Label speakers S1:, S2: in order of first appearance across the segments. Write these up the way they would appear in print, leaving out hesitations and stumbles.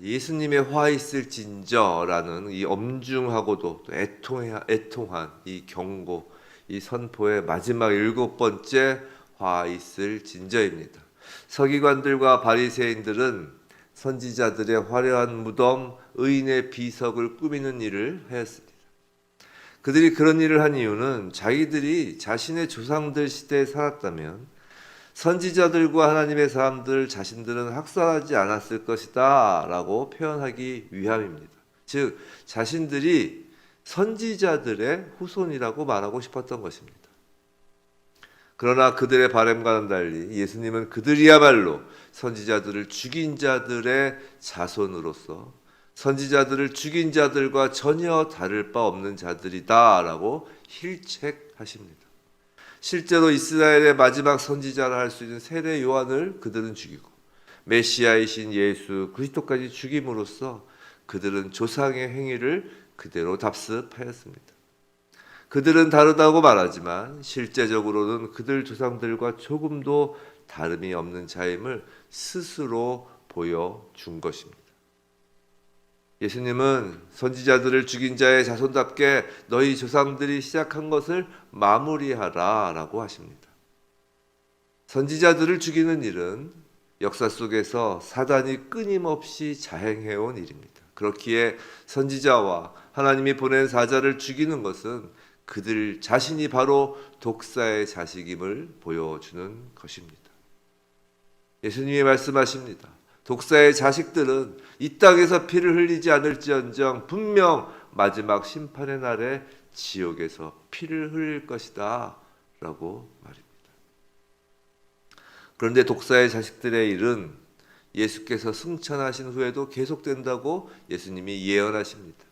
S1: 예수님의 화 있을진저라는 이 엄중하고도 또 애통한 이 경고, 이 선포의 마지막 7번째 화 있을진저입니다. 서기관들과 바리새인들은 선지자들의 화려한 무덤, 의인의 비석을 꾸미는 일을 하였습니다. 그들이 그런 일을 한 이유는 자기들이 자신의 조상들 시대에 살았다면 선지자들과 하나님의 사람들 자신들은 학살하지 않았을 것이다 라고 표현하기 위함입니다. 즉 자신들이 선지자들의 후손이라고 말하고 싶었던 것입니다. 그러나 그들의 바람과는 달리 예수님은 그들이야말로 선지자들을 죽인 자들의 자손으로서 선지자들을 죽인 자들과 전혀 다를 바 없는 자들이다 라고 힐책하십니다. 실제로 이스라엘의 마지막 선지자라 할 수 있는 세례 요한을 그들은 죽이고 메시아이신 예수 그리스도까지 죽임으로써 그들은 조상의 행위를 그대로 답습하였습니다. 그들은 다르다고 말하지만 실제적으로는 그들 조상들과 조금도 다름이 없는 자임을 스스로 보여준 것입니다. 예수님은 선지자들을 죽인 자의 자손답게 너희 조상들이 시작한 것을 마무리하라 라고 하십니다. 선지자들을 죽이는 일은 역사 속에서 사단이 끊임없이 자행해온 일입니다. 그렇기에 선지자와 하나님이 보낸 사자를 죽이는 것은 그들 자신이 바로 독사의 자식임을 보여주는 것입니다. 예수님이 말씀하십니다. 독사의 자식들은 이 땅에서 피를 흘리지 않을지언정 분명 마지막 심판의 날에 지옥에서 피를 흘릴 것이다 라고 말입니다. 그런데 독사의 자식들의 일은 예수께서 승천하신 후에도 계속된다고 예수님이 예언하십니다.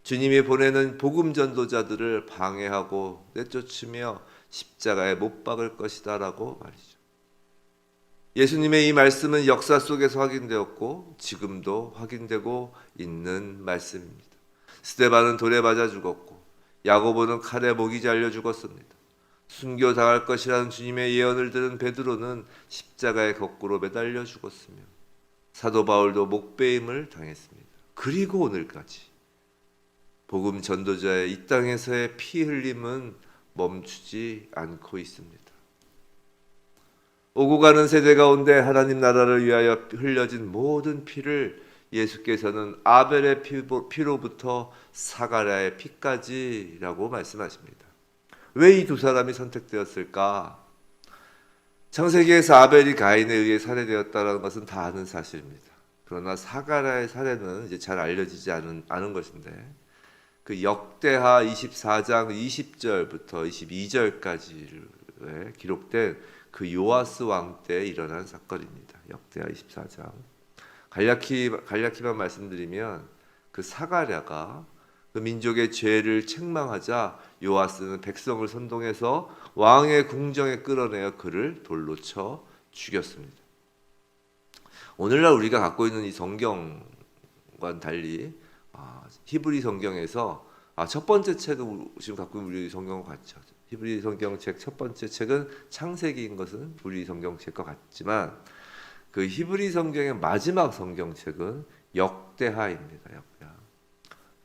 S1: 주님이 보내는 복음 전도자들을 방해하고 내쫓으며 십자가에 못 박을 것이다 라고 말이죠. 예수님의 이 말씀은 역사 속에서 확인되었고 지금도 확인되고 있는 말씀입니다. 스데반은 돌에 맞아 죽었고 야고보는 칼에 목이 잘려 죽었습니다. 순교당할 것이라는 주님의 예언을 들은 베드로는 십자가에 거꾸로 매달려 죽었으며 사도 바울도 목베임을 당했습니다. 그리고 오늘까지 복음 전도자의 이 땅에서의 피 흘림은 멈추지 않고 있습니다. 오고 가는 세대 가운데 하나님 나라를 위하여 흘려진 모든 피를 예수께서는 아벨의 피로부터 사가랴의 피까지라고 말씀하십니다. 왜 이 두 사람이 선택되었을까? 창세기에서 아벨이 가인에 의해 살해되었다는 것은 다 아는 사실입니다. 그러나 사가랴의 살해는 이제 잘 알려지지 않은 것인데 그 역대하 24장 20절부터 22절까지에 기록된 그 요아스 왕 때 일어난 사건입니다. 역대하 24장. 간략히만 말씀드리면 그 사가랴가 그 민족의 죄를 책망하자 요아스는 백성을 선동해서 왕의 궁정에 끌어내어 그를 돌로 쳐 죽였습니다. 오늘날 우리가 갖고 있는 이 성경과는 달리 히브리 성경에서 첫 번째 책은 지금 갖고 있는 우리 성경과 같죠. 히브리 성경책 첫 번째 책은 창세기인 것은 우리 성경책과 같지만 그 히브리 성경의 마지막 성경책은 역대하입니다. 역대하.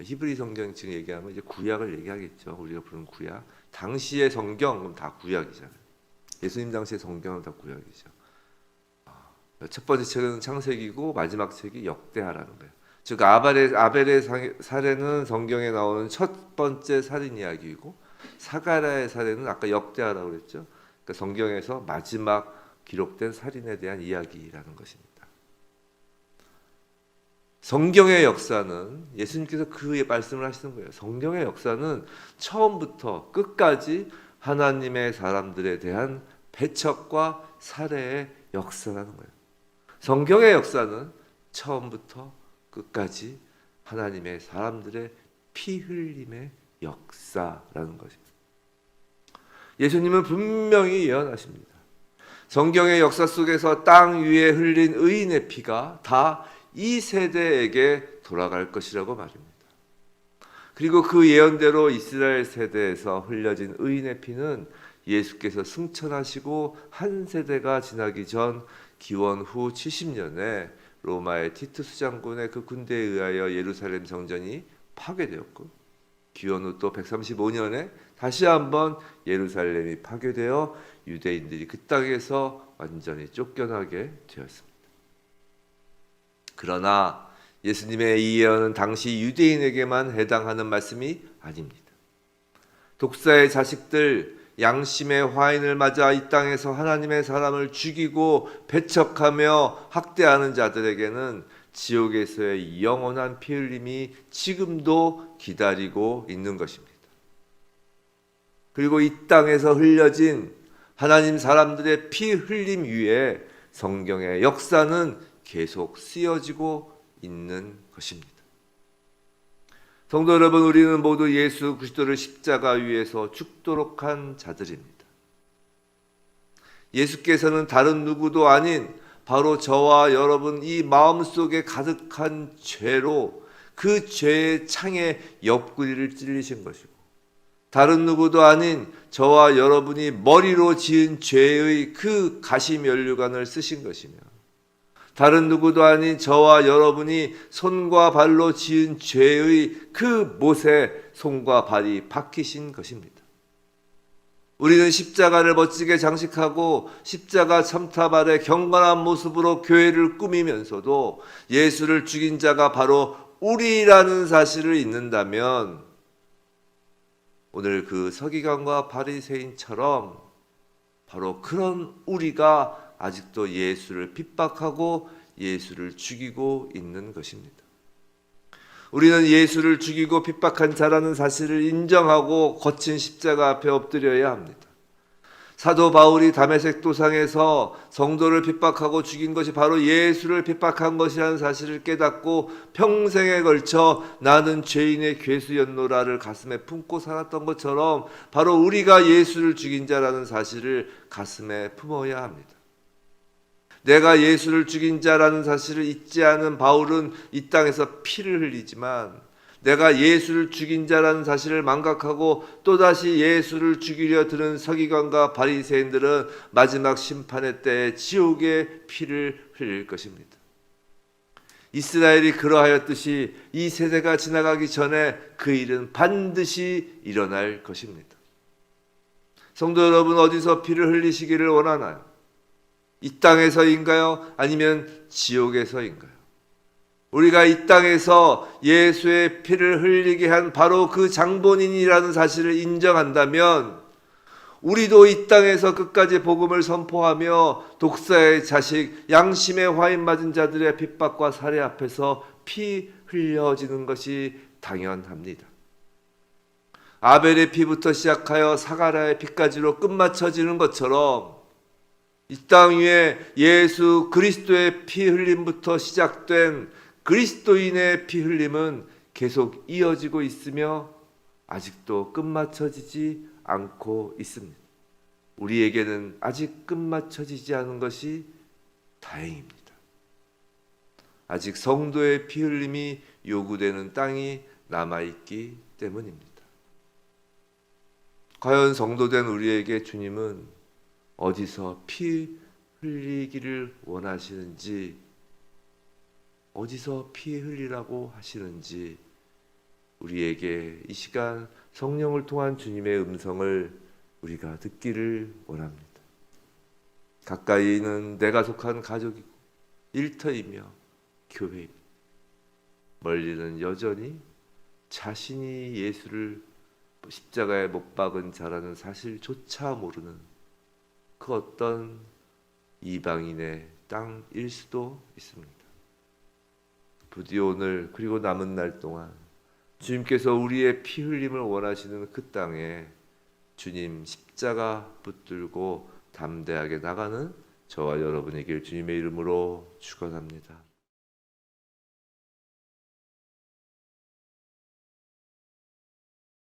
S1: 히브리 성경 지금 얘기하면 이제 구약을 얘기하겠죠. 우리가 부르는 구약. 당시의 성경은 다 구약이잖아요. 예수님 당시의 성경은 다 구약이죠. 첫 번째 책은 창세기고 마지막 책이 역대하라는 거예요. 즉 아벨의 사례는 성경에 나오는 첫 번째 살인 이야기이고 사가랴의 사례는 아까 역대하라고 그랬죠. 그러니까 성경에서 마지막 기록된 살인에 대한 이야기라는 것입니다. 성경의 역사는 예수님께서 그 말씀을 하시는 거예요. 성경의 역사는 처음부터 끝까지 하나님의 사람들에 대한 배척과 살해의 역사라는 거예요. 성경의 역사는 처음부터 끝까지 하나님의 사람들의 피 흘림의 역사라는 것입니다. 예수님은 분명히 예언하십니다. 성경의 역사 속에서 땅 위에 흘린 의인의 피가 다 이 세대에게 돌아갈 것이라고 말입니다. 그리고 그 예언대로 이스라엘 세대에서 흘려진 의인의 피는 예수께서 승천하시고 한 세대가 지나기 전 기원 후 70년에 로마의 티투스 장군의 그 군대에 의하여 예루살렘 성전이 파괴되었고 기원 후 또 135년에 다시 한번 예루살렘이 파괴되어 유대인들이 그 땅에서 완전히 쫓겨나게 되었습니다. 그러나 예수님의 이 예언은 당시 유대인에게만 해당하는 말씀이 아닙니다. 독사의 자식들, 양심의 화인을 맞아 이 땅에서 하나님의 사람을 죽이고 배척하며 학대하는 자들에게는 지옥에서의 영원한 피 흘림이 지금도 기다리고 있는 것입니다. 그리고 이 땅에서 흘려진 하나님 사람들의 피 흘림 위에 성경의 역사는 계속 쓰여지고 있는 것입니다. 성도 여러분, 우리는 모두 예수 그리스도를 십자가 위에서 죽도록 한 자들입니다. 예수께서는 다른 누구도 아닌 바로 저와 여러분 이 마음속에 가득한 죄로 그 죄의 창에 옆구리를 찔리신 것이고, 다른 누구도 아닌 저와 여러분이 머리로 지은 죄의 그 가시면류관을 쓰신 것이며, 다른 누구도 아닌 저와 여러분이 손과 발로 지은 죄의 그 못에 손과 발이 박히신 것입니다. 우리는 십자가를 멋지게 장식하고 십자가 첨탑 아래 경건한 모습으로 교회를 꾸미면서도 예수를 죽인 자가 바로 우리라는 사실을 잊는다면 오늘 그 서기관과 바리새인처럼 바로 그런 우리가 아직도 예수를 핍박하고 예수를 죽이고 있는 것입니다. 우리는 예수를 죽이고 핍박한 자라는 사실을 인정하고 거친 십자가 앞에 엎드려야 합니다. 사도 바울이 다메섹 도상에서 성도를 핍박하고 죽인 것이 바로 예수를 핍박한 것이라는 사실을 깨닫고 평생에 걸쳐 나는 죄인의 괴수였노라를 가슴에 품고 살았던 것처럼 바로 우리가 예수를 죽인 자라는 사실을 가슴에 품어야 합니다. 내가 예수를 죽인 자라는 사실을 잊지 않은 바울은 이 땅에서 피를 흘리지만, 내가 예수를 죽인 자라는 사실을 망각하고 또다시 예수를 죽이려 드는 서기관과 바리새인들은 마지막 심판의 때에 지옥의 피를 흘릴 것입니다. 이스라엘이 그러하였듯이 이 세대가 지나가기 전에 그 일은 반드시 일어날 것입니다. 성도 여러분, 어디서 피를 흘리시기를 원하나요? 이 땅에서인가요? 아니면 지옥에서인가요? 우리가 이 땅에서 예수의 피를 흘리게 한 바로 그 장본인이라는 사실을 인정한다면 우리도 이 땅에서 끝까지 복음을 선포하며 독사의 자식, 양심의 화인 맞은 자들의 핍박과 살해 앞에서 피 흘려지는 것이 당연합니다. 아벨의 피부터 시작하여 사가랴의 피까지로 끝마쳐지는 것처럼 이 땅 위에 예수 그리스도의 피 흘림부터 시작된 그리스도인의 피 흘림은 계속 이어지고 있으며 아직도 끝마쳐지지 않고 있습니다. 우리에게는 아직 끝마쳐지지 않은 것이 다행입니다. 아직 성도의 피 흘림이 요구되는 땅이 남아있기 때문입니다. 과연 성도된 우리에게 주님은 어디서 피 흘리기를 원하시는지, 어디서 피 흘리라고 하시는지 우리에게 이 시간 성령을 통한 주님의 음성을 우리가 듣기를 원합니다. 가까이는 내가 속한 가족이고 일터이며 교회입니다. 멀리는 여전히 자신이 예수를 십자가에 못 박은 자라는 사실조차 모르는 그 어떤 이방인의 땅일 수도 있습니다. 부디 오늘 그리고 남은 날 동안 주님께서 우리의 피 흘림을 원하시는 그 땅에 주님 십자가 붙들고 담대하게 나가는 저와 여러분에게 주님의 이름으로 축원합니다.